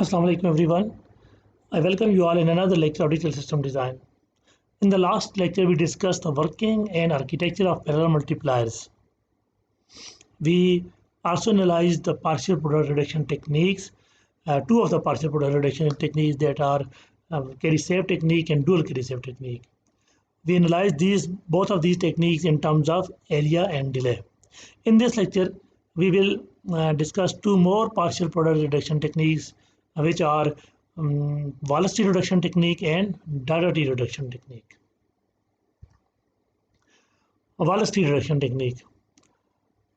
Assalamu alaikum everyone. I welcome you all in another lecture of digital system design. In the last lecture we discussed the working and architecture of parallel multipliers. We also analyzed the partial product reduction techniques, two of the partial product reduction techniques that are carry save technique and dual carry save technique. We analyzed both of these techniques in terms of area and delay. In this lecture we will discuss two more partial product reduction techniques which are velocity reduction technique and density reduction technique. velocity reduction technique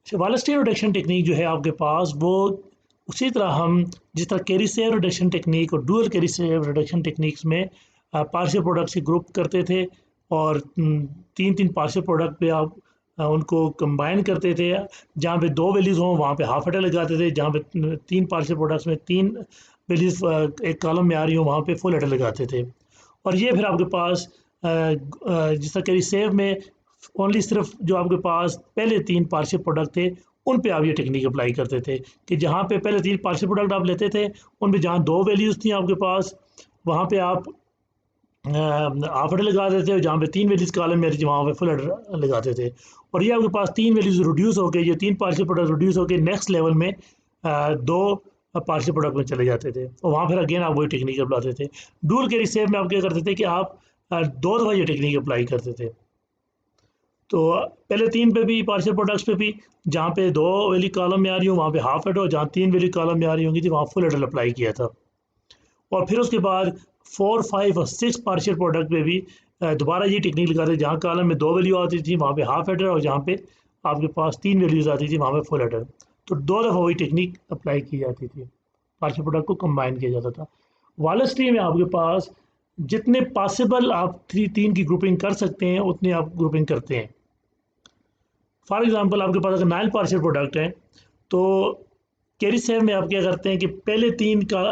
velocity reduction technique जो है आपके पास वो उसी तरह हम जिस तरह carry save reduction technique और dual carry save reduction techniques में पार्शियल प्रोडक्ट से ग्रुप करते थे और तीन तीन पार्शियल प्रोडक्ट पे आप उनको कंबाइन करते थे। जहाँ पे दो वैल्यूज़ हों वहाँ पे हाफ एडर लगाते थे, जहाँ पे तीन पार्शियल प्रोडक्ट्स में तीन वैल्यूज़ एक कॉलम में आ रही हो वहाँ पे फुल एडर लगाते थे। और ये फिर आपके पास जिस तरह कैरी सेव में ओनली सिर्फ जो आपके पास पहले तीन पार्शियल प्रोडक्ट थे उन पे आप ये टेक्निक अप्लाई करते थे कि जहाँ पे पहले तीन पार्शियल प्रोडक्ट आप लेते थे उन पे जहाँ दो वैल्यूज़ थी आपके पास वहाँ पे आप हाफ एडर लगा देते थे, जहाँ पे तीन वैल्यूज़ कॉलम में वहाँ पे फुल एडर लगाते थे। और ये आपके पास तीन वैल्यूज़ रिड्यूस होकर ये तीन पार्शियल प्रोडक्ट रिड्यूस होकर नेक्स्ट लेवल में दो पार्शियल प्रोडक्ट में चले जाते थे और वहाँ फिर अगेन आप वही टेक्निक अप्लाते थे। डुअल कैरी सेव में आप क्या करते थे कि आप दो दफ़ा ये टेक्निक अप्लाई करते थे। तो पहले तीन पे भी पार्शियल प्रोडक्ट्स पे भी जहाँ पे दो वैल्यू कॉलम में आ रही हो वहाँ पे हाफ एडर और जहाँ तीन वैल्यू कॉलम में आ रही होंगी थी वहाँ फुल एडर अप्लाई किया था। और फिर उसके बाद 4, 5 और 6 पार्शियल प्रोडक्ट पे भी दोबारा ये टेक्निक लगाते जहाँ कॉलम में दो वैल्यू आती थी वहाँ पे हाफ एडर और जहाँ पे आपके पास तीन वैल्यूज़ आती थी वहाँ पे फुल एडर। तो दो दफ़ा वही टेक्निक अप्लाई की जाती थी, पार्शियल प्रोडक्ट को कंबाइन किया जाता था। वेलोसिटी में आपके पास जितने पॉसिबल आप तीन की ग्रुपिंग कर सकते हैं उतनी आप ग्रुपिंग करते हैं। फॉर एग्ज़ाम्पल आपके पास अगर 9 पार्शियल प्रोडक्ट हैं तो कैरी सेव में आप क्या करते हैं कि पहले तीन का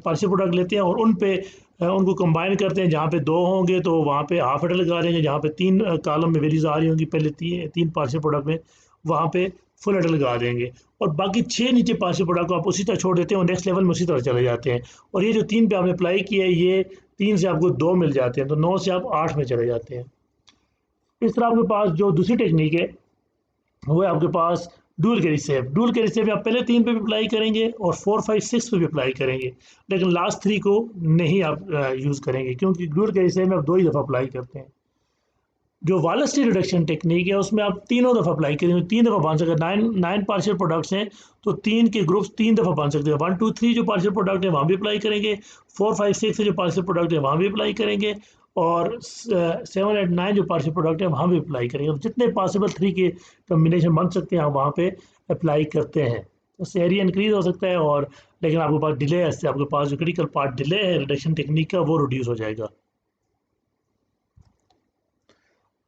पार्शियल प्रोडक्ट लेते हैं और उन पे उनको कंबाइन करते हैं। जहाँ पे दो होंगे तो वहाँ पे हाफ एडर लगा देंगे, जहाँ पे तीन कॉलम में वैल्यूज़ आ रही होंगी पहले तीन पार्शियल प्रोडक्ट में वहाँ पे फुल एडर लगा देंगे और बाकी 6 नीचे पार्शियल प्रोडक्ट को आप उसी तरह छोड़ देते हैं और नेक्स्ट लेवल में उसी तरह चले जाते हैं। और ये जो तीन पे आपने अप्लाई किया है ये 3 से आपको 2 मिल जाते हैं तो 9 से आप 8 में चले जाते हैं। इस तरह आपके पास जो दूसरी टेक्निक है वो है आपके पास dual carry save. Dual carry save आप पहले तीन पे भी अप्लाई करेंगे और 4, 5, 6 पे भी अप्लाई करेंगे, लेकिन लास्ट 3 को नहीं आप यूज़ करेंगे क्योंकि डुअल कैरी सेव में आप 2 ही दफ़ा अप्लाई करते हैं। जो वेलोसिटी रिडक्शन टेक्निक है उसमें आप तीनों दफ़ा अप्लाई करेंगे, 3 दफ़ा बन सकते हैं। 9 पार्शियल प्रोडक्ट्स हैं तो 3 के ग्रुप्स 3 दफ़ा बन सकते हैं। 1, 2, 3 जो पार्शियल प्रोडक्ट है वहाँ भी अप्लाई करेंगे, 4, 5, 6 जो पार्शियल प्रोडक्ट है वहाँ भी अप्लाई करेंगे और 7, 8, 9 जो पार्शियल प्रोडक्ट है वहाँ भी अप्लाई करेंगे। और जितने पॉसिबल 3 के कम्बिनेशन बन सकते हैं आप वहाँ पे अप्लाई करते हैं। उससे एरिया इंक्रीज़ हो सकता है और लेकिन आपके पास डिले है, इससे आपके पास जो क्रिटिकल पार्ट डिले है रिडक्शन टेक्निक का वो रिड्यूस हो जाएगा।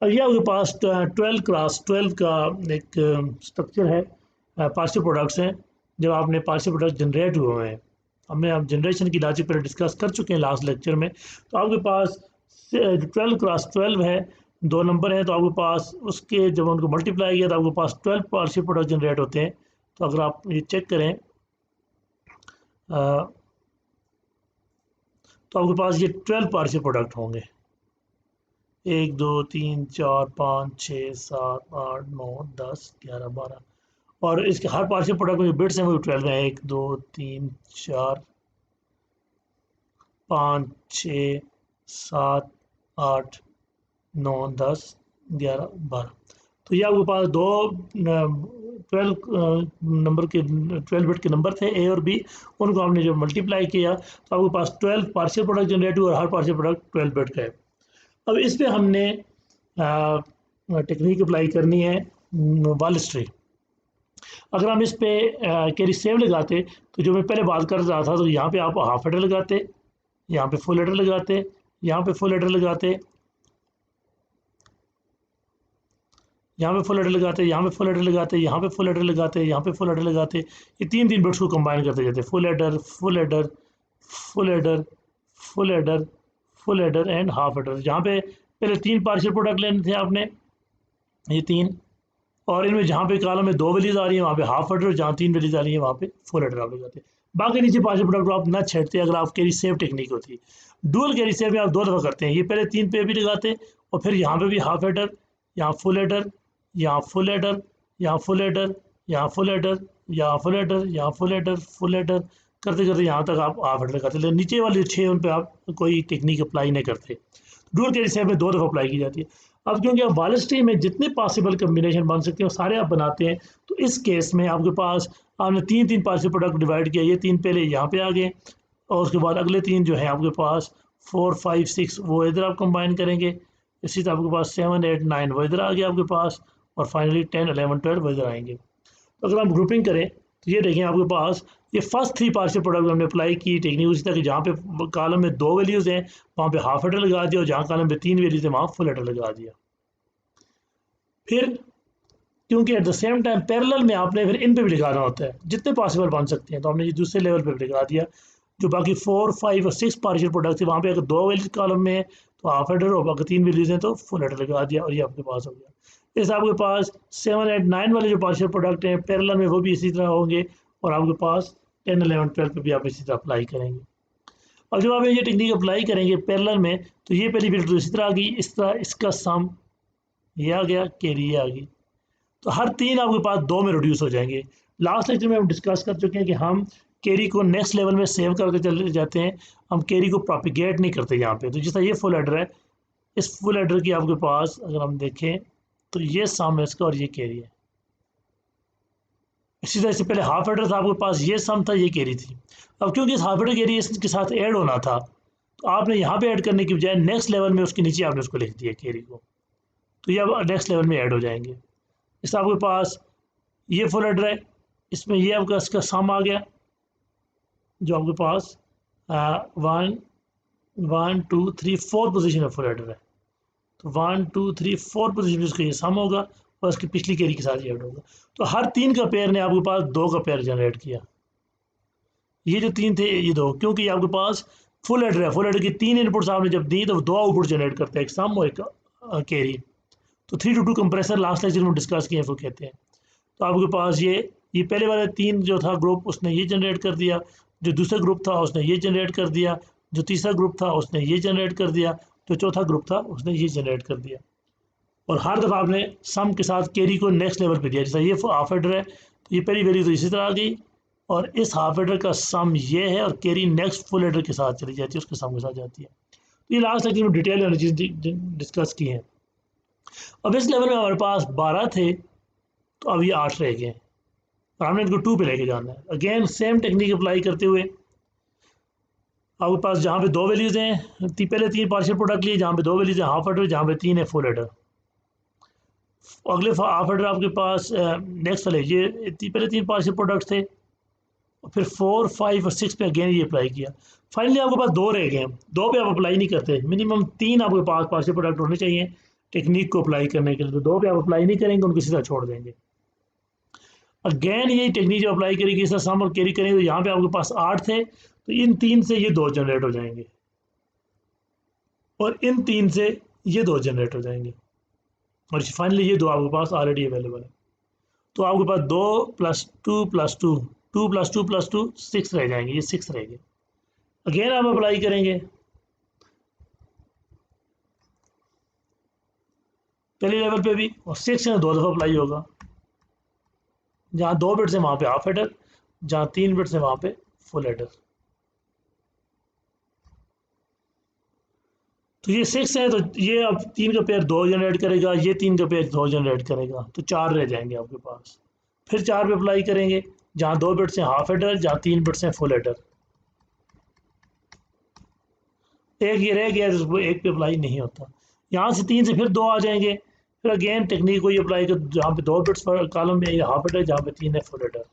और ये आपके पास 12x12 का एक स्ट्रक्चर है, पार्शियल प्रोडक्ट्स हैं। जब आपने पार्शियल प्रोडक्ट जनरेट हुए हैं, हमने आप जनरेशन की लॉजिक पर डिस्कस कर चुके हैं लास्ट लेक्चर में। तो आपके पास 12x12 है, 2 नंबर हैं तो आपके पास उसके जब उनको मल्टीप्लाई किया तो आपके पास 12 पार्शियल प्रोडक्ट जनरेट होते हैं। तो अगर आप ये चेक करें तो आपके पास ये 12 पार्शियल प्रोडक्ट होंगे, 1, 2, 3, 4, 5, 6, 7, 8, 9, 10, 11, 12 और इसके हर पार्शियल प्रोडक्ट में जो बिट्स हैं वो 12 हैं। 1, 2, 3, 4, 5, 6, 7, 8, 9, 10, 11, 12। तो ये आपके पास दो 12 नंबर के 12 बिट के नंबर थे ए और बी, उनको हमने जो मल्टीप्लाई किया तो आपके पास 12 पार्शियल प्रोडक्ट जनरेट हुआ और हर पार्शियल प्रोडक्ट 12 बिट का है। अब इस पर हमने टेक्निक अप्लाई करनी है वेलोसिटी। अगर हम इस पे कैरी सेव लगाते तो जो मैं पहले बात कर रहा था तो यहाँ पे आप हाफ एडर लगाते, यहाँ पे फुल एडर लगाते, यहाँ पे फुल एडर लगाते, यहाँ पे फुल एडर लगाते, यहाँ पे फुल एडर लगाते, यहाँ पे फुल एडर लगाते, यहाँ पे फुल एडर लगाते। ये तीन बिट्स को कंबाइन करते जाते, full adder, full adder, full adder, full adder, full adder and half adder. जहाँ पे पहले 3 पार्शियल प्रोडक्ट लेने थे आपने, ये 3, और इनमें जहाँ पे कॉलम में 2 वैल्यूज़ आ रही है वहाँ पे हाफ एडर, जहाँ 3 वैल्यूज़ आ रही है वहाँ पे फुल एडर आप लगाते। बाकी नीचे पार्शियल प्रोडक्ट आप ना छेड़ते अगर आप कैरी सेव टेक्निक होती। डुअल कैरी सेव में आप 2 दफ़ा करते हैं, ये पहले 3 पे भी लगाते और फिर यहाँ पे भी हाफ हेडर, यहाँ फुल हेडर, यहाँ फुल हेडर, यहाँ फुल हेडर, यहाँ फुल हेडर, यहाँ फुल हेडर, यहाँ फुल हेडर, फुल हेडर करते करते यहाँ तक आप हाफ हेडर लगाते, लेकिन नीचे वाले 6 उन पे आप कोई टेक्निक अप्लाई नहीं करते। डुअल कैरी सेव में 2 दफ़ा अप्लाई की जाती है। अब क्योंकि आप बालिस्टिक में जितने पॉसिबल कम्बिनेशन बन सकते हैं वो सारे आप बनाते हैं, तो इस केस में आपके पास आपने 3 पार्शियल प्रोडक्ट डिवाइड किया, ये 3 पहले यहाँ पे आ गए और उसके बाद अगले 3 जो है आपके पास 4, 5, 6 वो इधर आप कंबाइन करेंगे, इसी तरह आपके पास 7, 8, 9 वो इधर आ गया आपके पास, और फाइनली 10, 11, 12 वो इधर आएंगे। तो अगर हम ग्रुपिंग करें तो ये देखें आपके पास ये फर्स्ट 3 पार्शियल प्रोडक्ट हमने अप्लाई की टेक्निक उसी तरह कि जहाँ पे कॉलम में 2 वैल्यूज़ हैं वहाँ पे हाफ हेडर लगा दिया और जहाँ कॉलम में 3 वैल्यूज़ हैं वहाँ फुल हेडर लगा दिया। फिर क्योंकि at the same time parallel में आपने फिर इन पे भी लगाना होता है, जितने पॉसिबल बन सकते हैं, तो हमने ये दूसरे लेवल पे भी लगा दिया। जो बाकी 4, 5 और 6 पार्शियल प्रोडक्ट थे वहाँ पे अगर 2 वैल्यूज कॉलम में है तो हाफ हेडर और बाकी 3 वैल्यूज हैं तो फुल हेडर लगा दिया और ये आपके पास हो गया। इस आपके पास 7, 8, 9 वाले जो पार्शियल प्रोडक्ट हैं पैरेलल में वो भी इसी तरह होंगे और आपके पास 10, 11, 12 पे भी आप इसी तरह अप्लाई करेंगे। अब जब आप ये टेक्निक अप्लाई करेंगे पैरेलल में तो ये पहली फिल्टर इसी तरह आ गई, इस तरह इसका सम ये आ गया, कैरी ये आ गई, तो हर 3 आपके पास 2 में रिड्यूस हो जाएंगे। लास्ट लेक्चर में हम डिस्कस कर चुके हैं कि हम कैरी को नेक्स्ट लेवल में सेव करके चले जाते हैं, हम कैरी को प्रोपिगेट नहीं करते यहाँ पे। तो जिस तरह ये फुल हेडर है, इस फुल हेडर की आपके पास अगर हम देखें तो ये सम है इसका और ये कैरी है। इसी तरह से पहले हाफ हेडर था आपके पास, ये सम था, ये कैरी थी। अब क्योंकि इस हाफ हेडर कैरी इसके साथ ऐड होना था तो आपने यहाँ पे ऐड करने की बजाय नेक्स्ट लेवल में उसके नीचे आपने उसको लिख दिया कैरी को, तो ये अब नेक्स्ट लेवल में ऐड हो जाएंगे। इस आपके पास ये फुल हेडर है, इसमें ये आपका इसका सम आ गया जो आपके पास 1, 1, 2, 3, 4 पोजीशन में फुल हेडर है, तो 1, 2, 3, 4 पोजीशन में उसका ये सम होगा और उसकी पिछली कैरी के साथ ये ऐड होगा। तो हर 3 का पेयर ने आपके पास 2 का पेयर जनरेट किया। ये जो 3 थे ये 2, क्योंकि आपके पास फुल हेडर है, फुल हेडर की 3 इनपुट्स आपने जब दी तो 2 आउटपुट जनरेट करते हैं, एक सम और एक कैरी। तो 3 to 2 कंप्रेसर लास्ट लेक्चर में डिस्कस किए इसको कहते हैं। तो आपके पास ये पहले वाले 3 जो था ग्रुप उसने ये जनरेट कर दिया, जो दूसरा ग्रुप था उसने ये जनरेट कर दिया, जो तीसरा ग्रुप था उसने ये जनरेट कर दिया, जो चौथा ग्रुप था उसने ये जनरेट कर दिया। और हर दफ़ा आपने सम के साथ कैरी को नेक्स्ट लेवल पे दिया। जैसा ये हाफ हेडर है तो ये पहली वैल्यू तो इसी तरह आ गई और इस हाफ हेडर का सम ये है और कैरी नेक्स्ट फुल हेडर के साथ चली जाती है, उसके सम के साथ जाती है। तो ये लास्ट लेक्चर में डिटेल वाली चीज़ डिस्कस की है। अब इस लेवल में हमारे पास 12 थे तो अब ये 8 रह गए और हमने इनको 2 पे लेके जाना है। अगेन सेम टेक्निक अप्लाई करते हुए आपके पास जहाँ पे 2 वैल्यूज़ हैं, पहले 3 पार्शियल प्रोडक्ट लिए, जहाँ पे 2 वैल्यूज़ हैं हाफ हेडर, जहाँ पे 3 है फुल हेडर। अगले हाफ हेडर आपके पास नेक्स्ट वाले ये पहले 3 पार्शियल प्रोडक्ट थे और फिर 4, 5 और 6 पे अगेन ये अप्लाई किया। फाइनली आपके पास 2 रह गए, 2 पे आप अप्लाई नहीं करते, मिनिमम 3 आपके पास पार्शियल प्रोडक्ट होने चाहिए टेक्निक को अप्लाई करने के लिए, तो 2 पे आप अप्लाई नहीं करेंगे, उनको सीधा छोड़ देंगे। अगेन यही टेक्निक जो अप्लाई करेगी इस सम और कैरी करेंगे, तो यहाँ पे आपके पास 8 थे तो इन 3 से ये 2 जनरेट हो जाएंगे और इन 3 से ये 2 जनरेट हो जाएंगे और फाइनली ये 2 आपके पास ऑलरेडी अवेलेबल है। तो आपके पास 2 + 2 + 2, 2 + 2 + 2 6 रह जाएंगे, ये 6 रह गए। अगेन आप अप्लाई करेंगे, पहले लेवल पे भी और 6 में 2 दफ़ा अप्लाई होगा। जहाँ 2 बिट्स है वहाँ पे हाफ हेडर, जहाँ 3 बिट्स है वहाँ पे फुल हेडर। तो ये 6 है तो ये अब 3 का पेयर 2 जनरेट करेगा, ये 3 का पेयर 2 जनरेट करेगा, तो 4 रह जाएंगे आपके पास। फिर 4 पे अप्लाई करेंगे, जहाँ 2 बिट्स हैं हाफ हेडर, जहाँ 3 बिट्स हैं फुल हेडर। एक ये रह गया जिसको 1 पे अप्लाई नहीं होता। यहाँ से 3 से फिर 2 आ जाएंगे, फिर अगेन टेक्निक को ये अप्लाई कर, जहाँ पे 2 बिट्स कॉलम में हाफ हेडर, जहाँ पे 3 है फुल हेडर,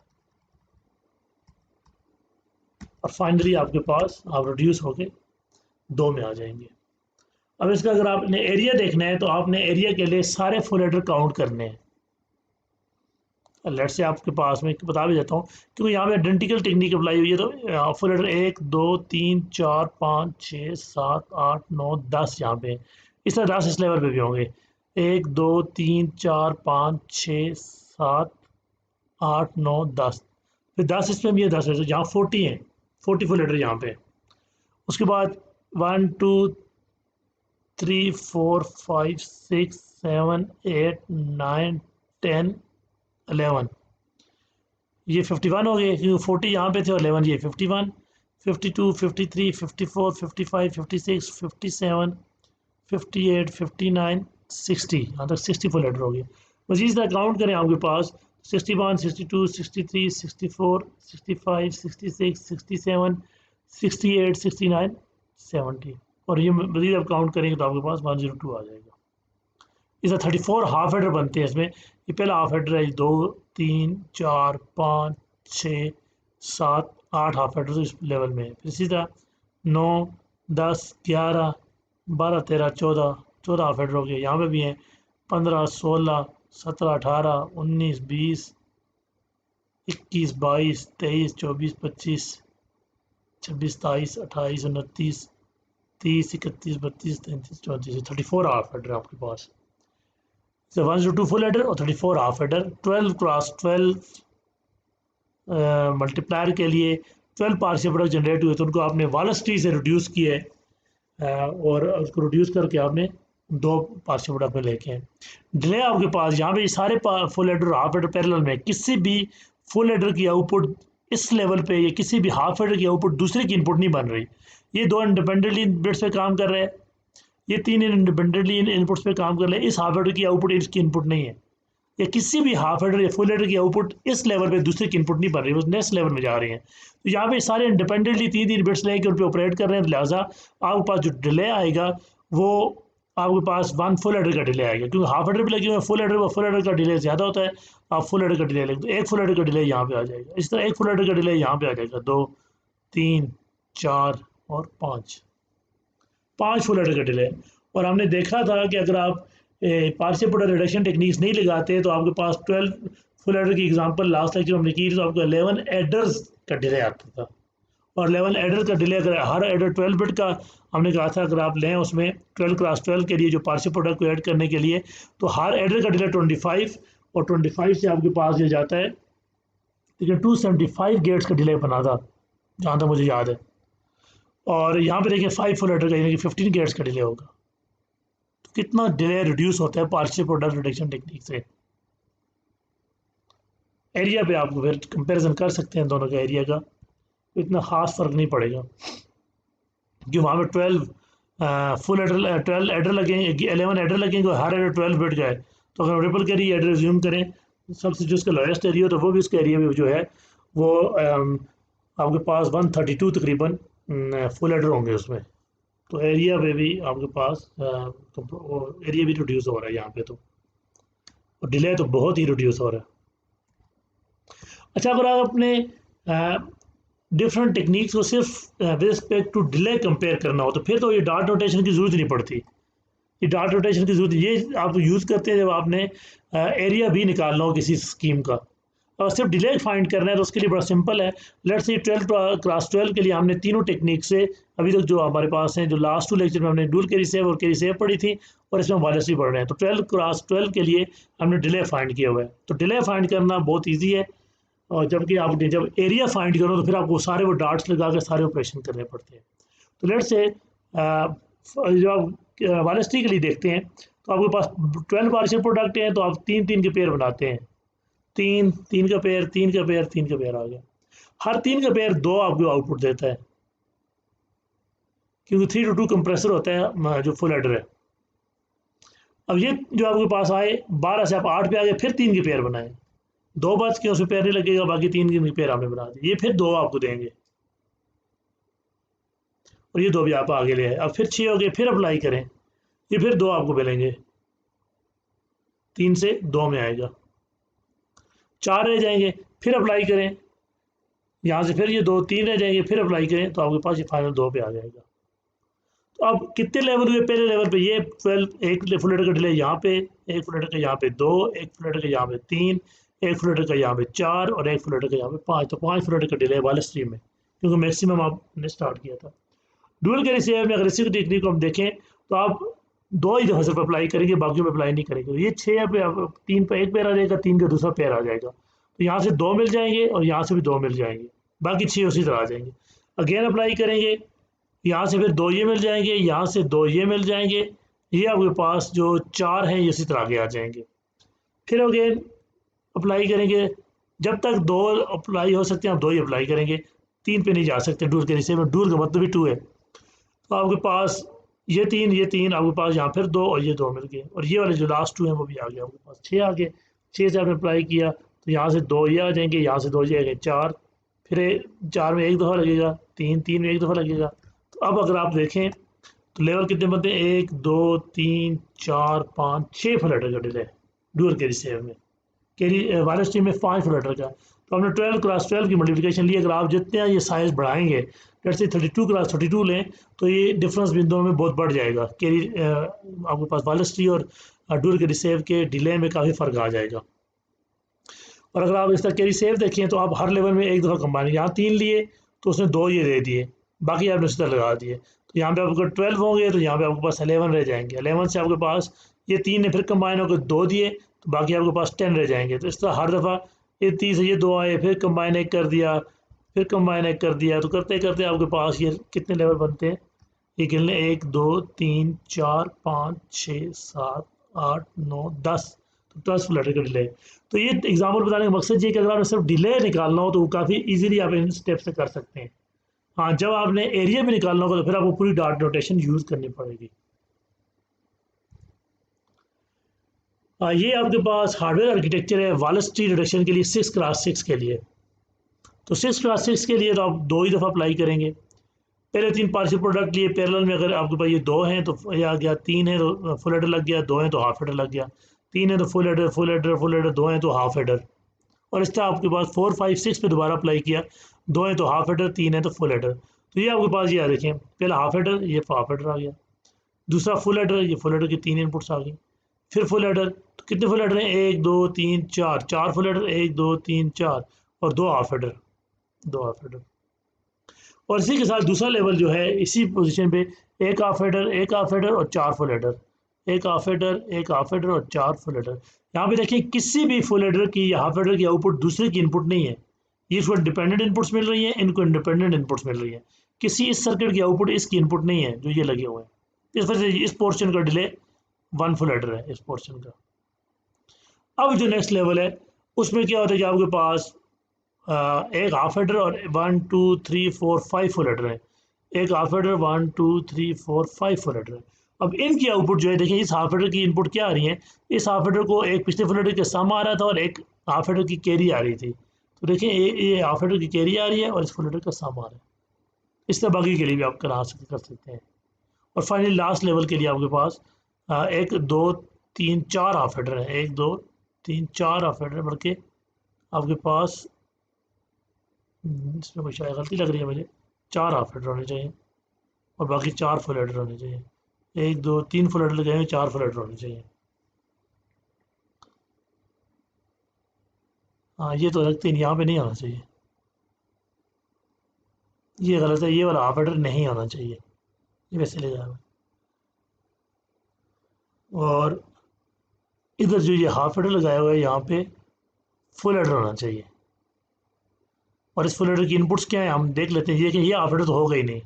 और फाइनली आपके पास आप रिड्यूस होके 2 में आ जाएंगे। अब इसका अगर आपने एरिया देखना है तो आपने एरिया के लिए सारे फुल हेडर काउंट करने हैं। लेट से आपके पास मैं बता भी देता हूँ क्योंकि यहाँ पे आइडेंटिकल टेक्निक अप्लाई हुई है, तो फुल हेडर 1, 2, 3, 4, 5, 6, 7, 8, 9, 10 यहाँ पे, इस तरह 10 इस लेवल पे भी होंगे। 1, 2, 3, 4, 5, 6, 7, 8, 9, 10। फिर 10 इसमें भी है, 10 है, जहाँ 40 हैं, 40 फुल एडर यहाँ पे। उसके बाद 1 2 3 4 5 6 7 8 9 10 11, ये 51 हो गए क्योंकि 40 यहाँ पे थे और 11 ये 51, 52 53 54 55 56 57 58 59 60, यहाँ तक 60 फुल एडर हो गए। मजीद तरह काउंट करें आपके पास 61 62 63 64 65 66 67 68 69 70, और ये मजीद आप काउंट करेंगे तो आपके पास 102 आ जाएगा। इसमें 34 हाफ हेडर बनते हैं। इसमें ये पहला हाफ हेडर है, 2 3 4 5 6 7 8 हाफ हेडर इस लेवल में है। फिर इसी तरह 9 10 11 12 13 14 हाफ हेडर हो गए, यहाँ पे भी हैं 15 16 17 18 19 20 21 22 23 24 25 26 27 28 29 30 31 32 33 34, 34 हाफ हेडर आपके पास। 102 फुल हेडर और 34 हाफ हेडर। 12 क्रॉस 12 मल्टीप्लायर के लिए 12 पार्शियल प्रोडक्ट जनरेट हुए तो उनको आपने वेलोसिटी से रिड्यूस किया है और उसको रिड्यूस करके आपने 2 पार्शियल प्रोडक्ट में लेके हैं। डिले आपके पास यहाँ पे सारे full header half header parallel में, किसी भी फुल हेडर की आउटपुट इस लेवल पे या किसी भी हाफ हेडर की आउटपुट दूसरे की इनपुट नहीं बन रही। ये 2 इंडिपेंडेंटली बिट्स पे काम कर रहे हैं, ये 3 इंडिपेंडेंटली इनपुट्स पे काम कर रहे हैं। इस हाफ हेडर की आउटपुट इसकी इनपुट नहीं है, या किसी भी हाफ हेडर या फुल हेडर की आउटपुट इस लेवल पे दूसरे की इनपुट नहीं बन रही, वो नेक्स्ट लेवल में जा रही है। तो यहाँ पे सारे इंडिपेंडेंटली 3 बिट्स लेके उन पर ऑपरेट कर रहे हैं, लिहाजा आपके पास जो डिले आएगा वो आपके पास 1 फुल हेडर का डिले आएगा, क्योंकि हाफ हेडर पे लगे हुए फुल हेडर का डिले ज़्यादा होता है। आप फुल हेडर का डिले लेंगे तो 1 फुल हेडर का डिले यहाँ पे आ जाएगा। इस तरह 1 फुल हेडर का डिले यहाँ पे आ जाएगा, 2 3 4 और 5 फुल हेडर का डिले। और हमने देखा था कि अगर आप पार्शियल प्रोडक्ट रिडक्शन टेक्निक्स नहीं लगाते तो आपके पास 12 फुल एडर की एग्जांपल लास्ट लेक्चर हमने की तो आपको 11 एडर्स का डिले आता था। और 11 एडर का डिले अगर हर एडर 12 बिट का हमने कहा था अगर आप लें उसमें 12 क्रॉस 12 के लिए जो पार्शियल प्रोडक्ट को ऐड करने के लिए तो हर एडर का डिले 25 और 25 से आपके पास ये जाता है, लेकिन 275 गेट्स का डिले बना था जहाँ तक मुझे याद है। और यहाँ पे देखिए 5 फुल एडर का यानी कि 15 गेट्स का डिले होगा। कितना डिले रिड्यूस होता है पार्शियल प्रोडक्ट रिडक्शन टेक्निक से। एरिया पे आपको फिर कंपैरिजन कर सकते हैं दोनों का एरिया का, तो इतना ख़ास फ़र्क नहीं पड़ेगा कि वहाँ पे 12 फुल एडर 12 एडर लगेंगे, 11 एडर लगेंगे और हर एडर 12 बिट का है। तो अगर रिपल करिए एडर रिज्यूम करें सबसे जो उसका लोएस्ट एरिया तो वो भी उसका एरिया में जो है वो आपके पास 132 तकरीबन फुल एडर होंगे उसमें। तो एरिया पे भी आपके पास एरिया भी रिड्यूस हो रहा है यहाँ पे, तो और डिले तो बहुत ही रिड्यूस हो रहा है। अच्छा, अगर आप अपने डिफरेंट टेक्निक्स को सिर्फ with respect to delay compare करना हो तो फिर तो ये डार्ट रोटेशन की ज़रूरत नहीं पड़ती। ये डार्ट रोटेशन की ज़रूरत ये आप यूज़ करते हैं जब आपने एरिया भी निकालना हो किसी स्कीम का, और सिर्फ डिले फाइंड करना है तो उसके लिए बड़ा सिंपल है। लेट्स से 12 क्रॉस 12 के लिए हमने तीनों टेक्निक से अभी तक जो हमारे पास हैं, जो लास्ट 2 लेक्चर में हमने डुअल कैरी सेव और कैरी सेव पढ़ी थी और इसमें वायरलेस भी पढ़ रहे हैं, तो 12 क्रॉस 12 के लिए हमने डिले फाइंड किया हुआ है। तो डिले फाइंड करना बहुत ईजी है, और जबकि आपने जब एरिया फाइंड करो तो फिर आपको सारे वो डार्ट्स लगा कर सारे ऑपरेशन करने पड़ते हैं। तो लेट्स से जब आप वायरलेस के लिए देखते हैं तो आपके पास 12 पार्शियल प्रोडक्ट हैं, तो आप 3 के पेयर बनाते हैं, 3 का पेयर 3 का पेयर 3 का पेयर आ गया। हर 3 का पेयर 2 आपको आउटपुट देता है, क्योंकि 3 to 2 कंप्रेसर होता है जो फुल एडर है। अब ये जो आपके पास आए 12 से आप 8 पे आ गए, फिर 3 के पेयर बनाए, 2 बच के उसमें पेयर नहीं लगेगा, बाकी 3 के पेयर आपने बना दिए, ये फिर 2 आपको देंगे और ये 2 भी आप आगे ले आए। अब फिर 6 हो गए, फिर अप्लाई करें, ये फिर 2 आपको मिलेंगे, 3 से 2 में आएगा, 4 रह जाएंगे, फिर अप्लाई करें, यहाँ से फिर ये 2 3 रह जाएंगे, फिर अप्लाई करें तो आपके पास ये फाइनल 2 पे आ जाएगा। तो अब कितने लेवल हुए? पहले लेवल पे ये 12 एक फुल एडर का डिले यहाँ पे, एक फुल एडर का यहाँ पे 2, एक फुल एडर का यहाँ पे 3, एक फुल एडर का यहाँ पे 4 और एक फुल एडर का यहाँ पे 5। तो 5 फुल एडर का डिले वाले स्ट्रीम में, क्योंकि मैक्सिमम आपने स्टार्ट किया था। डुअल कैरी सेव में अगर इसी टेक्निक को हम देखें तो आप 2 ही दफा सिर्फ अप्लाई करेंगे, बाकी में अप्लाई नहीं करेंगे। ये 6 पे 3 पे एक पेयर आ जाएगा, 3 का दूसरा पेयर आ जाएगा। तो यहाँ से 2 मिल जाएंगे और यहाँ से भी 2 मिल जाएंगे, बाकी 6 उसी तरह आ जाएंगे। अगेन अप्लाई करेंगे, यहाँ से फिर 2 ये मिल जाएंगे, यहाँ से 2 ये मिल जाएंगे, ये आपके पास जो 4 हैं ये इसी तरह आगे आ जाएंगे। फिर अगेन अप्लाई करेंगे, जब तक 2 अप्लाई हो सकते हैं आप 2 ही अप्लाई करेंगे, 3 पे नहीं जा सकते डूल के रिसेव में, डूल का मतलब भी 2 है। तो आपके पास ये 3 आपके पास, यहाँ फिर 2 और ये 2 मिल गए, और ये वाले जो लास्ट 2 हैं वो भी आ गए आपके पास, 6 आ गए। 6 से आपने अप्लाई किया तो यहाँ से 2 ये आ जाएंगे, यहाँ से 2 ये आ गए 4, फिर 4 में एक दफ़ा लगेगा, 3 में एक दफ़ा लगेगा। तो अब अगर आप देखें तो लेवल कितने बनते हैं, 1 2 3 4 5 6 फ्लैटर का डिले डूअल कैरी सेव में, कैरी वायरस टीम में 5 फ्लैटर का। तो हमने 12 क्रॉस 12 की मल्टीप्लिकेशन ली, अगर आप जितने ये साइज़ बढ़ाएंगे, जैसे 32 क्रॉस 32 लें तो ये डिफरेंस भी इन दोनों में बहुत बढ़ जाएगा, कैरी आपके पास वायरस टी और डूअल कैरी सेव के डिले में काफ़ी फ़र्क आ जाएगा। और अगर आप इसका कैरी सेव देखें तो आप हर लेवल में एक दफ़ा कंबाइन, यहाँ 3 लिए तो उसने 2 ये दे दिए, बाकी आपने उसी तरह लगा दिए। तो यहाँ पे आपको 12 होंगे तो यहाँ पे आपके पास 11 रह जाएंगे, 11 से आपके पास ये 3 ने फिर कंबाइन होकर 2 दिए, तो बाकी आपके पास 10 रह जाएंगे। तो इस तरह हर दफ़ा ये 3 से ये 2 आए, फिर कंबाइन एक कर दिया, फिर कंबाइन एक कर दिया, तो करते करते आपके पास ये कितने लेवल बनते हैं, ये गिन लें 1 2 3 4 5 6 7 8 9 10, तो 10 फ्लैटर का डिले। तो ये एग्जाम्पल बताने का मकसद ये कि अगर आपने सिर्फ डिले निकालना हो तो वो काफ़ी इजीली आप इन स्टेप से कर सकते हैं। हाँ, जब आपने एरिया भी निकालना होगा तो फिर आपको पूरी डॉट नोटेशन यूज़ करनी पड़ेगी। ये आपके पास हार्डवेयर आर्किटेक्चर है वायरस टी रिडक्शन के लिए 6 क्लास 6 के लिए। तो 6 क्लास 6 के लिए तो आप 2 ही दफ़ा अप्लाई करेंगे। पहले 3 पार्शियल प्रोडक्ट लिए पैरेलल में, अगर आपके पास ये 2 हैं तो ये आ गया, 3 है तो फुल हेडर लग गया, 2 हैं तो हाफ हेडर लग गया, 3 है तो full header full header full header, 2 हैं तो हाफ हेडर। और इस तरह आपके पास 4 5 6 पे दोबारा अप्लाई किया, 2 हैं तो हाफ हेडर, 3 है तो फुल हेडर। तो ये आपके पास ये आ देखें, पहला हाफ हेडर, ये हाफ हेडर आ गया, दूसरा फुल हेडर, ये फुल हेडर की 3 इनपुट्स आ गई, फिर फुल हेडर। तो कितने फुल हेडर हैं, 1 2 3 4, 4 फुल हेडर, 1 2 3 4, और 2 हाफ हेडर, 2 हाफ हेडर। और इसी के साथ दूसरा लेवल जो है इसी पोजीशन पे, एक हाफ हेडर, एक हाफ हेडर और 4 फुल हेडर, एक हाफ हेडर, एक हाफ हेडर और 4 फुल हेडर। यहाँ पे देखिए किसी भी फुल हेडर की या हाफ हेडर की आउटपुट दूसरे की इनपुट नहीं है, ये इसको डिपेंडेंट इनपुट्स मिल रही हैं, इनको इंडिपेंडेंट इनपुट्स मिल रही हैं। किसी इस सर्किट की आउटपुट इसकी इनपुट नहीं है जो ये लगे हुए हैं, इस वजह से इस पोर्शन का डिले 1 फुल हेडर है इस पोर्शन का। अब जो नेक्स्ट लेवल है उसमें क्या होता है कि आपके पास एक हाफ हेडर और 1 2 3 4 5 फुल हेडर है, एक हाफ हेडर 1 2 3 4 5 फुल हेडर है। अब इनकी आउटपुट जो है देखिए, इस हाफ हेडर की इनपुट क्या आ रही है, इस हाफ हेडर को एक पिछले फुल हेडर के सम आ रहा था और एक हाफ हेडर की कैरी आ रही थी। तो देखिए ये हाफ हेडर की कैरी आ रही है और इस फुल हेडर का सम आ रहा है। इस तरह बाकी के लिए भी आप कर सकते हैं। और फाइनली लास्ट लेवल के लिए आपके पास 1 2 3 4 हाफ हेडर है, 1 2 3 4 हाफ हेडर, बल्कि आपके पास इसमें कोई शायद गलती लग रही है मुझे, 4 हाफ हेडर होने चाहिए और बाकी 4 फुल हेडर होने चाहिए। 1 2 3 फुल हेडर लगाएंगे, 4 फुल हेडर होने चाहिए। हाँ, ये तो लगते नहीं, यहाँ पे नहीं आना चाहिए, ये गलत है, ये वाला हाफ हेडर नहीं आना चाहिए, ये वैसे ले जाएगा। और इधर जो ये हाफ हेडर लगाया हुआ है यहाँ पे फुल हेडर होना चाहिए। और इस फुल हेडर की इनपुट्स क्या है हम देख लेते हैं, ये कि ये हाफ हेडर तो होगा ही नहीं,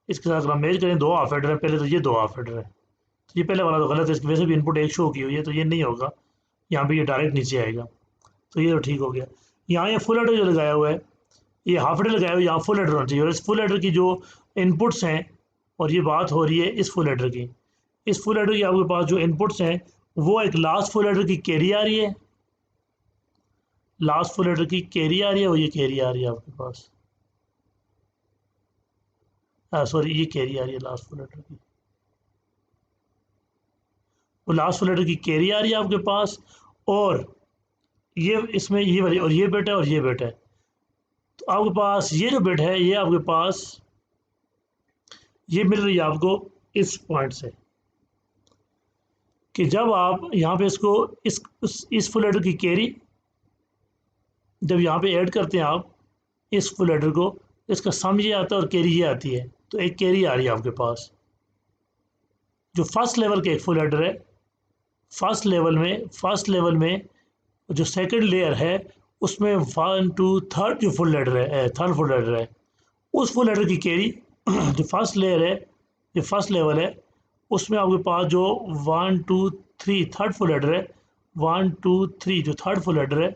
इसके साथ अगर हम मेज करें 2 हाफ हेडर है, पहले तो ये 2 हाफ हेडर है, तो ये पहले वाला तो गलत है, इसकी वजह से भी इनपुट एक शो की हुई है तो ये नहीं होगा, यहाँ पे ये डायरेक्ट नीचे आएगा, तो ये तो ठीक हो गया। यहाँ ये फुल हेडर जो लगाया हुआ है, ये हाफ हेडर लगाया हुआ है, यहाँ फुल हेडर होना चाहिए। और इस फुल हेडर की जो इनपुट्स हैं, और ये बात हो रही है इस फुल हेडर की, इस फुल हेडर की आपके पास जो इनपुट्स हैं वो एक लास्ट फुल हेडर की कैरी आ रही है, लास्ट फुल हेडर की कैरी आ रही है, और ये कैरी आ रही है आपके पास, सॉरी ये कैरी आ रही है लास्ट फुल हेडर की, वो लास्ट फुल हेडर की कैरी आ रही है आपके पास। और ये इसमें ये वाली और ये बिट है और ये बिट है, तो आपके पास ये जो बिट है ये आपके पास ये मिल रही है आपको इस पॉइंट से, कि जब आप यहाँ पे इसको इस फुल हेडर की कैरी जब यहाँ पे ऐड करते हैं आप इस फुल हेडर को, इसका सम ये आता है और कैरी ये आती है, तो एक कैरी आ रही है आपके पास। जो फर्स्ट लेवल का एक फुल हेडर है, फर्स्ट लेवल में जो सेकंड लेयर है उसमें 1 2 थर्ड जो फुल लेटर है, थर्ड फुल लेटर है, उस फुल लेटर की कैरी जो फर्स्ट लेयर है, जो फर्स्ट लेवल है, उसमें आपके पास जो 1 2 3 थर्ड फुल लेटर है, 1 2 3 जो थर्ड फुल लेटर है,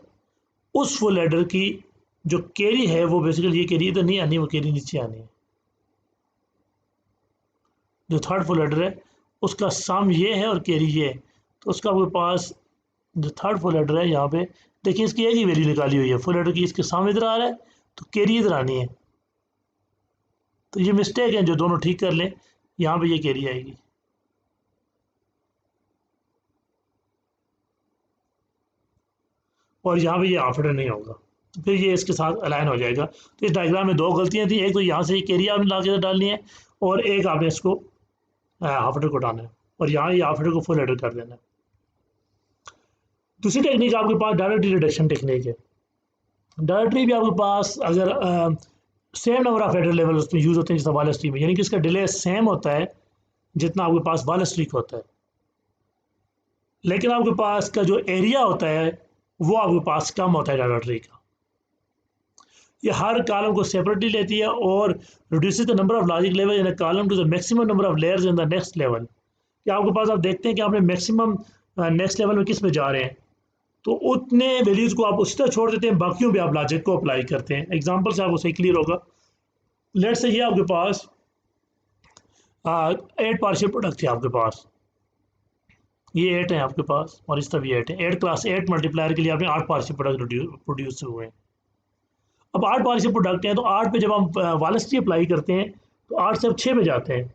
उस फुल लेटर की जो कैरी है वो बेसिकली ये कैरी इधर नहीं आनी, वो कैरी नीचे आनी है। जो थर्ड फुल लेटर है उसका सम ये है और कैरी ये है, तो उसका आपके पास जो थर्ड फुल लेटर है यहाँ पे देखिए, इसकी एक ही वैल्यू निकाली हुई है, फुल लेटर की इसके सामने इधर आ रहा है तो कैरी इधर आनी है। तो ये मिस्टेक है, जो दोनों ठीक कर लें, यहाँ पे ये कैरी आएगी। और यहाँ पे ये ऑपरेटर नहीं होगा, तो फिर ये इसके साथ अलाइन हो जाएगा। तो इस डायग्राम में दो गलतियाँ थी, एक तो यहाँ से ये कैरी आपने ला के डालनी है, और एक आपने इसको ऑपरेटर को डालना है, और यहाँ ये ऑपरेटर को फुल एडर कर देना है। दूसरी टेक्निक आपके पास डायरेक्टरी रिडक्शन टेक्निक है। डायरेक्टरी भी आपके पास अगर same number of adder level उसमें यूज़ होते हैं जैसा वाल स्ट्रीम में, यानी कि इसका डिले सेम होता है जितना आपके पास वाल स्ट्रीक होता है, लेकिन आपके पास का जो एरिया होता है वो आपके पास कम होता है डायरेक्टरी का। ये हर कॉलम को सेपरेटली लेती है और reduces the number of logic level in a column to the maximum number of layers in the next level. कि आपके पास आप देखते हैं कि आपने मैक्सिमम नेक्स्ट लेवल में किस में जा रहे हैं, तो उतने वैल्यूज़ को आप उसी तरह छोड़ देते हैं, बाकियों पे आप लॉजिक को अप्लाई करते हैं। एग्जांपल से आपको सही क्लियर होगा। लेट्स से ये आपके पास 8 पार्शियल प्रोडक्ट है आपके पास, ये 8 है आपके पास और इस तरफ भी 8 है। 8 क्लास 8 मल्टीप्लायर के लिए आपने 8 पार्शियल प्रोडक्ट प्रोड्यूस हुए हैं। अब 8 पार्शियल प्रोडक्ट हैं तो 8 पे जब हम वालस्टी अप्लाई करते हैं तो 8 से अब 6 पे जाते हैं।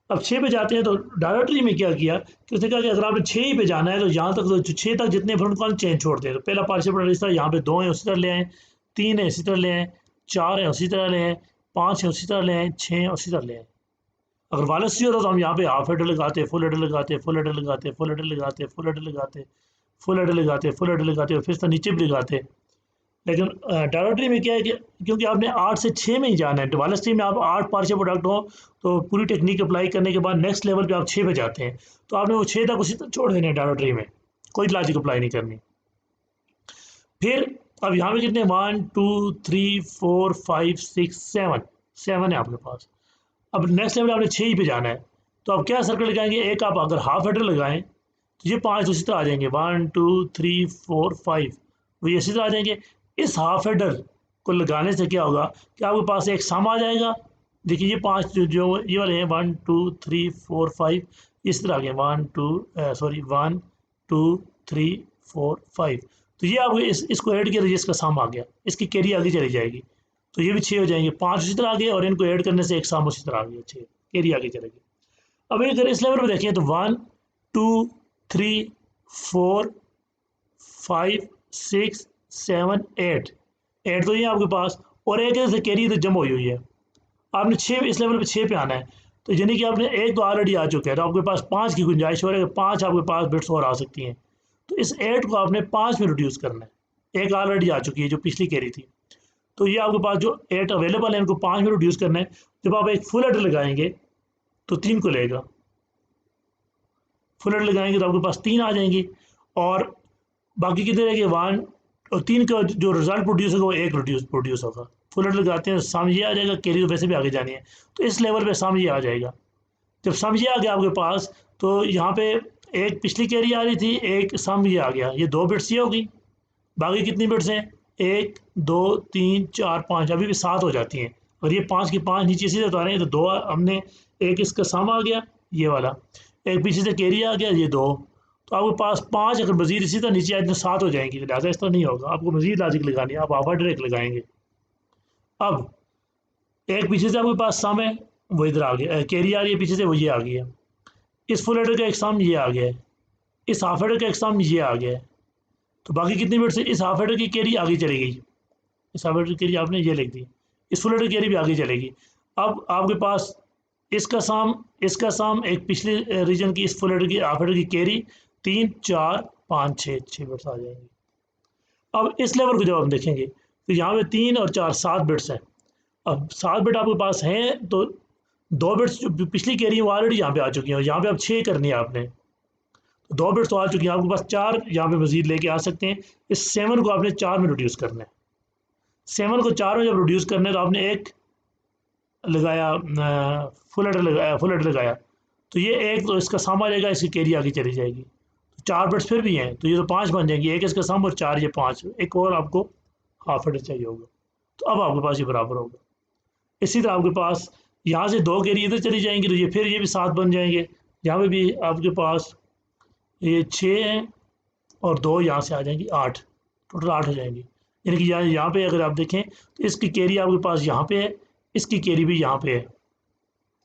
अब 6 पे जाते हैं तो डायरेक्टरी में क्या किया कि उसने कहा कि अगर आपने 6 ही पे जाना है तो यहाँ तक तो 6 तक जितने फ्रंट कॉलम चेंज छोड़ते हैं। तो पहला पार्शियल प्रोडक्ट इस तरह यहाँ पे 2 है उसी तरह ले आए, 3 है इसी तरह ले आए, 4 है उसी तरह ले आए, 5 है उसी तरह ले आए, 6 है उसी तरह ले आए। अगर वालस्टी होता तो हम यहाँ पे हाफ हेडर लगाते, फुल हेडर लगाते, फुल हेडर लगाते, फुल हेडर लगाते, फुल हेडर लगाते, फुल हेडर लगाते, फुल हेडर लगाते और फिर तो नीचे भी लगाते। लेकिन डायरेक्टरी में क्या है कि क्योंकि आपने 8 से 6 में ही जाना है, वाला स्ट्रीम में आप 8 पार्शियल प्रोडक्ट हो तो पूरी टेक्निक अप्लाई करने के बाद नेक्स्ट लेवल पे आप 6 पे जाते हैं, तो आपने वो 6 तक उसी तक छोड़ देने डायरेक्टरी में, कोई लॉजिक अप्लाई नहीं करनी। फिर अब यहाँ पे कितने 1 2 3 4 5 6 7 है आपके पास। अब नेक्स्ट लेवल आपने 6 ही पे जाना है, तो आप क्या सर्कल लगाएंगे, एक आप अगर हाफ हेडर लगाएं तो ये 5 उसी तरह आ जाएंगे, 1 2 3 4 5 वो इसी तरह आ जाएंगे। इस हाफ हेडर को लगाने से क्या होगा कि आपके पास एक सम आ जाएगा। देखिए ये 5 जो ये वाले हैं 1 2 3 4 5 इस तरह आ गए 1 2 3 4 5, तो ये आपको इसको ऐड किया तो इसका सम आ गया, इसकी कैरी आगे चली जाएगी, तो ये भी 6 हो जाएंगे, 5 उसी तरह आ गए और इनको ऐड करने से एक सम उसी तरह आ गया, 6 कैरी आगे चलेगी। अब अगर इस लेवल पर देखें तो 1 2 3 4 5 6 7 8 8 तो ये आपके पास, और एक ऐसे कैरी तो जम हुई है। आपने 6 इस लेवल पे 6 पे आना है, तो यानी कि आपने एक तो ऑलरेडी आ चुका है, तो आपके पास 5 की गुंजाइश हो रही है, 5 आपके पास बिट्स और आ सकती हैं। तो इस 8 को आपने 5 में रिड्यूस करना है, एक ऑलरेडी आ चुकी है जो पिछली कैरी थी, तो ये आपके पास जो 8 अवेलेबल है इनको 5 में रिड्यूस करना है। जब आप एक फुल एडर लगाएंगे तो 3 को लेगा, फुल एडर लगाएंगे तो आपके पास 3 आ जाएंगी, और बाकी कितने रहेंगे 1 और 3 का जो रिजल्ट प्रोड्यूस होगा वो एक प्रोड्यूस होगा। फुल एडर लगाते हैं सम ये आ जाएगा, कैरी तो वैसे भी आगे जानी है, तो इस लेवल पे सम ये आ जाएगा। जब सम ये आ गया आपके पास तो यहाँ पे एक पिछली कैरी आ रही थी, एक सम ये आ गया, ये 2 बिट्स ये होगी, बाकी कितनी बिट्स हैं 1 2 3 4 5, अभी भी 7 हो जाती हैं, और ये 5 की 5 नीचे से उतारे हैं तो 2 हमने, एक इसका सम आ गया ये वाला, एक पीछे से कैरी आ गया ये 2, तो आपके पास 5 अगर मजीद इसी तरह नीचे आए तो 7 हो जाएंगी, लिहाजा इस तरह नहीं होगा, आपको मजीद लॉजिक लगानी है, आप आवर डायरेक्ट लगाएंगे। अब एक पीछे से आपके पास सम है वो इधर आ गया, कैरी आ रही है पीछे से वो ये आ गया, इस फुल हेडर का एक सम ये आ गया है, इस हाफ हेडर का एक सम ये आ गया है, तो बाकी कितनी बिट्स है, इस हाफ हेडर की कैरी आगे चली गई, इस हाफ हेडर की कैरी आपने ये लिख दी, इस फुल हेडर की कैरी भी आगे चलेगी। अब आपके पास इसका सम एक पिछले रीजन की इस फुल हेडर की हाफ हेडर की कैरी 3 4 5 6 बिट्स आ जाएंगी। अब इस लेवल को जब हम देखेंगे तो यहाँ पे 3 और 4 7 बिट्स हैं। अब 7 बिट आपके पास हैं तो 2 बिट्स जो पिछली कैरी है वो ऑलरेडी यहाँ पे आ चुकी हैं, और यहाँ पे अब 6 करनी है आपने, तो 2 बिट्स तो आ चुकी हैं, आपके पास 4 यहाँ पे मजीद लेके आ सकते हैं। इस 7 को आपने 4 में रिड्यूस करना है। 7 को 4 में जब रिड्यूस करना है तो आपने एक लगाया, फुल एडर लगाया, तो ये एक तो इसका सम आ जाएगा, इसकी कैरी आगे चली जाएगी। तो 4 बिट्स फिर भी हैं, तो ये तो 5 बन जाएंगी, एक इसका सम और 4 ये 5, एक और आपको हाफ एडर चाहिए होगा। तो अब आपके पास ये बराबर होगा। इसी तरह आपके पास यहाँ से 2 कैरी इधर चली जाएंगी, तो ये फिर ये भी 7 बन जाएंगे। यहाँ पे भी आपके पास ये 6 हैं और 2 यहाँ से आ जाएंगी 8, टोटल 8 हो जाएंगी। यानी कि यहाँ पे अगर आप देखें तो इसकी कैरी आपके पास यहाँ पे है, इसकी कैरी भी यहाँ पे है।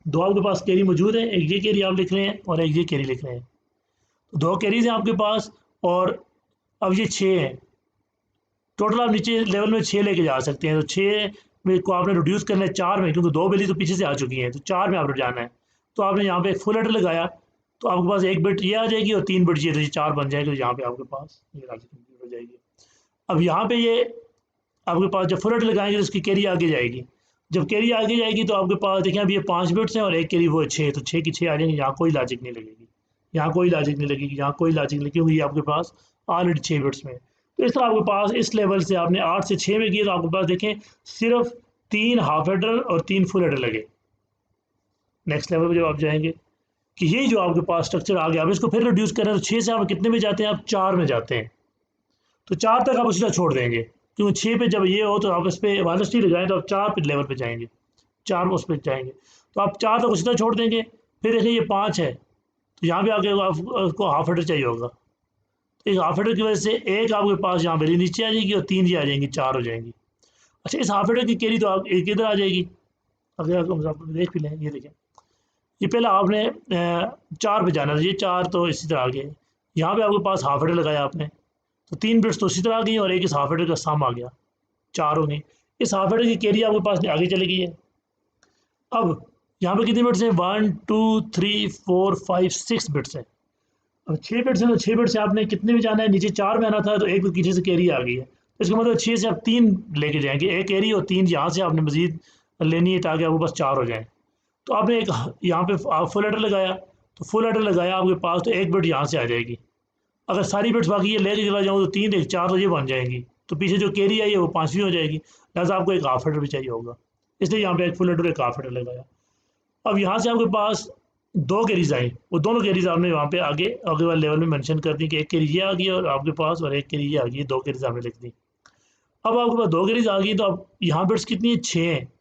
2 आपके पास कैरी मौजूद है, एक ये कैरी आप लिख रहे हैं और एक ये कैरी लिख रहे हैं। तो 2 कैरीज हैं आपके पास, और अब ये 6 हैं। टोटल आप नीचे लेवल में 6 लेके जा सकते हैं। तो 6 में को आपने रिड्यूस करना है 4 में, क्योंकि 2 वैल्यू तो पीछे से आ चुकी हैं, तो 4 में आपने जाना है। तो आपने यहाँ पे एक फुल एडर लगाया, तो आपके पास 1 बिट ये आ जाएगी और 3 बिट ये, तो ये 4 बन जाएगी। तो यहाँ पे आपके पास ये लॉजिक कंप्लीट हो जाएगी। अब यहाँ पे ये आपके पास जब फुल एडर लगाएंगे तो इसकी कैरी आगे जाएगी। जब कैरी आगे जाएगी तो आपके पास देखें अब ये 5 बिट्स हैं और एक कैरी वो है 6, तो 6 की 6 आ जाएंगी। यहाँ कोई लॉजिक नहीं लगेगी, यहाँ कोई लॉजिक नहीं लगेगी, यहाँ कोई लॉजिक नहीं, क्योंकि ये आपके पास ऑलरेडी 6 बिट्स में। तो इस तरह आपके पास इस लेवल से आपने 8 से 6 में किया, तो आपके पास देखें सिर्फ 3 हाफ एडर और 3 फुल एडर लगे। नेक्स्ट लेवल पर जब आप जाएंगे कि ये जो आपके पास स्ट्रक्चर आ गया, अब इसको फिर रिड्यूस करें तो 6 से आप कितने में जाते हैं, आप 4 में जाते हैं। तो 4 तक आप उसी छोड़ देंगे, क्योंकि 6 पे जब ये हो तो आप इस पर वालस्टी लगाएं तो आप 4 पे लेवल पे जाएंगे, 4 उस पर जाएंगे, तो आप 4 तक उसी छोड़ देंगे। फिर देखिए ये 5 है, तो यहाँ पे आगे आपको हाफ एडर चाहिए होगा। तो इस हाफ एडर की वजह से एक आपके पास यहाँ वैल्यू नीचे आ जाएगी और 3 ये आ जाएंगी, 4 हो जाएंगी। अच्छा, इस हाफ एडर की कैरी तो आप एक इधर आ जाएगी। अगर आप देख भी लें, ये देखें, ये पहले आपने 4 पे जाना था, ये 4 तो इसी तरह आ गए। यहाँ पे आपके पास हाफ एडर लगाया आपने, तो 3 बिट्स तो इसी तरह आ गई और एक इस हाफ एडर का सम आ गया, 4 हो गई। इस हाफ एडर की कैरी आपके पास आगे चली गई है। अब यहाँ पे कितने बिट्स हैं, 1 2 3 4 5 6 बिट्स हैं। अब 6 बिट्स हैं, तो 6 बिट से आपने कितने में जाना है, नीचे 4 में आना था, तो एक तो पीछे से कैरी आ गई है, तो इसका मतलब 6 से आप 3 लेके जाएंगे, एक कैरी और 3 यहाँ से आपने मजीद लेनी है ताकि आपके पास 4 हो जाए। तो आपने एक यहाँ पे आप फुल एडर लगाया, तो फुल एडर लगाया आपके पास, तो एक बिट यहाँ से आ जाएगी। अगर सारी बिट्स बाकी ये लेके चला जाऊँ तो 3 1 4 तो ये बन जाएंगी, तो पीछे जो कैरी आई है वो 5वीं हो जाएगी। लिहाजा आपको एक हाफ एडर भी चाहिए होगा, इसलिए यहाँ पे एक फुल एडर एक हाफ एडर लगाया। अब यहाँ से आपके पास 2 कैरीज आई, वो दोनों कैरीज आपने वहाँ पे आगे वाले लेवल में मेंशन कर दी कि एक कैरी ये आ गई और आपके पास, और एक कैरी ये आ गई, 2 कैरीज आपने लिख दी। अब आपके पास 2 कैरीज आ गई, तो अब यहाँ बिट्स कितनी है, 6 हैं।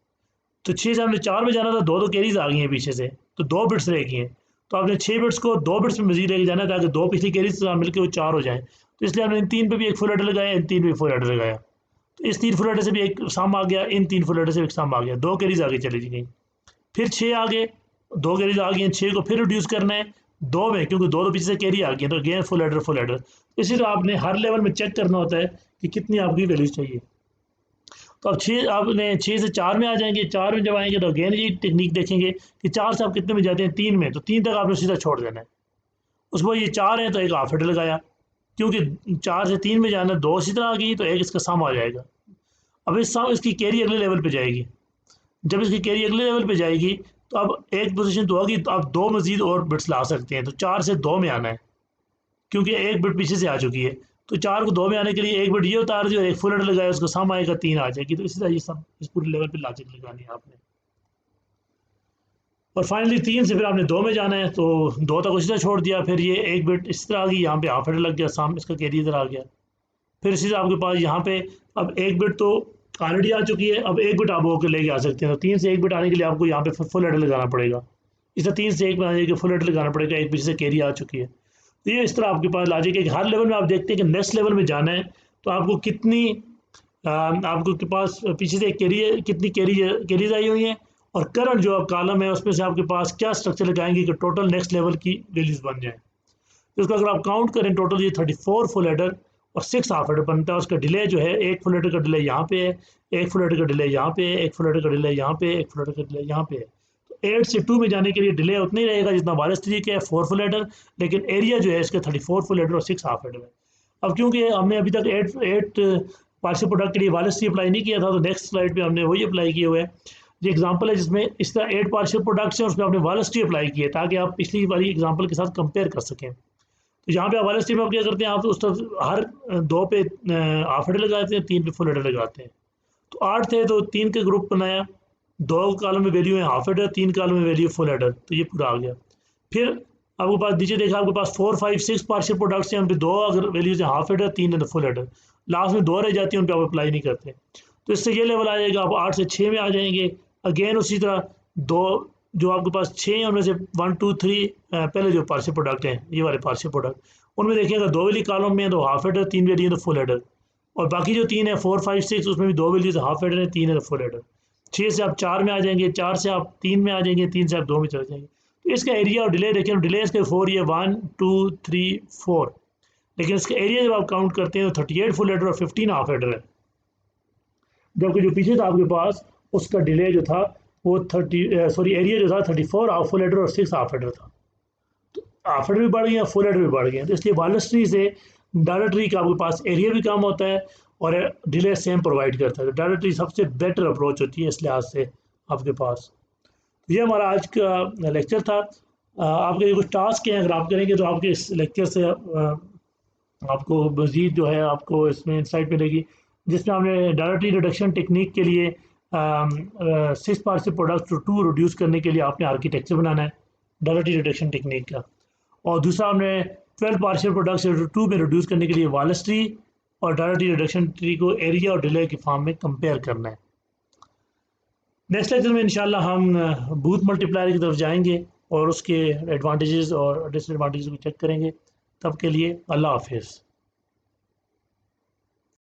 तो 6 से आपने 4 में जाना था, 2 कैरीज आ गई हैं पीछे से, तो 2 बिट्स रह गई हैं। तो आपने 6 बिट्स को 2 बिट्स में मजीद लेके जाना है ताकि 2 पिछली कैरीज से मिलकर वो 4 हो जाए। तो इसलिए आपने इन 3 पे भी एक फुल एडर लगाया, इन 3 पे भी फुल एडर लगाया। तो इस 3 फुल एडर से भी एक सम आ गया, इन 3 फुल एडर से एक सम आ गया, 2 कैरीज आगे चली गई। फिर 6 आ गए, 2 कैरीज आ गई हैं, 6 को फिर रिड्यूस करना है 2 में, क्योंकि 2 तो पीछे से कैरी आ गई है, तो again full adder full adder. इसी तरह आपने हर लेवल में चेक करना होता है कि कितनी आपकी वैल्यूज चाहिए। तो अब 6 आपने 6 से 4 में आ जाएंगे, 4 में जब आएंगे तो अगेन ये टेक्निक देखेंगे कि 4 से आप कितने में जाते हैं, 3 में, तो 3 तक आपने सीधा छोड़ देना है। उसके बाद ये 4 है तो एक हाफ एडर लगाया, क्योंकि 4 से 3 में जाना, 2 इसी तरह आ गई तो एक इसका सम आ जाएगा। अब इस सम इसकी कैरी अगले लेवल पे जाएगी। जब इसकी कैरी अगले लेवल पे जाएगी तो अब एक पोजीशन तो होगी, तो आप 2 मजीद और बिट्स ला सकते हैं। तो 4 से 2 में आना है, क्योंकि एक बिट पीछे से आ चुकी है, तो 4 को 2 में आने के लिए एक बिट ये उतार दी और एक फुल एडर लगाया, उसको सम आएगा, 3 आ जाएगी। तो इसी तरह ये सब इस पूरे लेवल पे लॉजिक लगानी है आपने। और फाइनली 3 से फिर आपने 2 में जाना है, तो 2 तक उसी तरह छोड़ दिया। फिर ये एक बिट इस तरह आ गई, यहाँ पे हाफ एडर लग गया, सम इसका कैरी इधर आ गया। फिर इसी तरह आपके पास यहाँ पे अब एक बिट तो ऑलरेडी आ चुकी है, अब एक बिट आप होकर लेके आ सकते हैं। तो 3 से एक बिट आने के लिए आपको यहाँ पे फुल एडर लगाना पड़ेगा। इस तरह 3 से 1 में आने के लिए फुल एडर लगाना पड़ेगा, एक पीछे से कैरी आ चुकी है। तो ये इस तरह आपके पास लॉजिक है कि हर लेवल में आप देखते हैं कि नेक्स्ट लेवल में जाना है तो आपको कितनी आपको के पास पीछे से कितनी कैरीज आई हुई हैं, और करंट जो कॉलम है उसमें से आपके पास क्या स्ट्रक्चर लगाएंगे कि टोटल नेक्स्ट लेवल की वैल्यूज बन जाए। तो इसको अगर आप काउंट करें, टोटल ये 34 फुल एडर और 6 हाफ एडर बनता है। उसका डिले जो है, एक फुल एडर का डिले यहाँ पे है, एक फुल एडर का डिले यहाँ पे है, एक फुल एडर का डिले यहाँ पे, एक फुल एडर का डिले यहाँ पे है। तो 8 से 2 में जाने के लिए डिले उतना ही रहेगा जितना वायरस 3 के है, 4 फुल एडर, लेकिन एरिया जो है इसका 34 फुल एडर और 6 हाफ एडर है। अब क्योंकि हमने अभी तक 8 पार्शियल प्रोडक्ट के लिए वायरस 3 अप्लाई नहीं किया था, तो नेक्स्ट स्लाइड पे हमने वही अप्लाई किए हुए हैं। ये एग्जांपल है जिसमें इस तरह 8 पार्शियल प्रोडक्ट्स हैं, उसमें आपने वायरस 3 अप्लाई किया ताकि आप पिछली वाली एग्जांपल के साथ कंपेयर कर सकें। तो यहाँ पे वाला स्ट्रीम आप क्या करते हैं, आप उस तरफ हर 2 पे हाफ हेडर लगाते हैं, 3 पे फुल हेडर लगाते हैं। तो 8 थे तो 3 का ग्रुप बनाया, 2 कॉलम में वैल्यू है हाफ हेडर, 3 कॉलम में वैल्यू फुल हेडर, तो ये पूरा आ गया। फिर आपके पास नीचे देखा, आपके पास 4 5 6 पार्शियल प्रोडक्ट्स हैं, उन पे 2 अगर वैल्यूज है हाफ हेडर, 3 है तो फुल हेडर, लास्ट में 2 रह जाती हैं, उन पर आप अप्लाई नहीं करते। तो इससे ये लेवल आ जाएगा, आप 8 से 6 में आ जाएंगे। अगेन उसी तरह 2 जो आपके पास 6 हैं उनमें से 1 2 3 पहले जो पार्शियल प्रोडक्ट हैं ये वाले पार्शियल प्रोडक्ट, उनमें देखिएगा 2 वैल्यू कॉलम में है तो हाफ हेडर, 3 वैल्यू है तो फुल हेडर, और बाकी जो 3 है 4 5 6 उसमें भी 2 वैल्यूज हाफ हेडर है, 3 है तो फुल हेडर। 6 से आप 4 में आ जाएंगे, 4 से आप 3 में आ जाएंगे, 3 से आप 2 में चले जाएंगे। तो इसका एरिया और डिले देखें, डिले इसके 4 ये 1 2 3 4, लेकिन इसका एरिया जब आप काउंट करते हैं तो 38 फुल हेडर और 15 हाफ हेडर है। जबकि जो पीछे था आपके पास उसका डिले जो था वो एरिया जो था 34 हाफ फुल हेडर और 6 हाफ हेडर था। तो हाफ हेडर भी बढ़ गया, फुल हेडर भी बढ़ गया, तो इसलिए वायरलेस ट्री से डाटा ट्री का आपके पास एरिया भी कम होता है और डिले सेम प्रोवाइड करता है। तो डाटा ट्री सबसे बेटर अप्रोच होती है इस लिहाज से आपके पास। ये हमारा आज का लेक्चर था। आपके कुछ टास्क हैं, अगर आप करेंगे तो आपके इस लेक्चर से आपको मज़ीद जो है आपको इसमें इंसाइट मिलेगी, जिसमें हमने डाटा ट्री रिडक्शन टेक्निक के लिए 6 पार्शियल प्रोडक्ट्स टू 2 रिड्यूस करने के लिए आपने आर्किटेक्चर बनाना है डाटा ट्री रिडक्शन टेक्निक का। और दूसरा हमने 12 पार्शियल प्रोडक्ट्स 2 में रिड्यूस करने के लिए वायरलेस ट्री और डाटा ट्री रिडक्शन ट्री को एरिया और डिले के फॉर्म में कंपेयर करना है। नेक्स्ट लेक्चर में इंशाल्लाह हम बूथ मल्टीप्लायर की तरफ जाएंगे और उसके एडवांटेजेस और डिसएडवांटेजेस को चेक करेंगे। तब के लिए अल्लाह हाफिज़।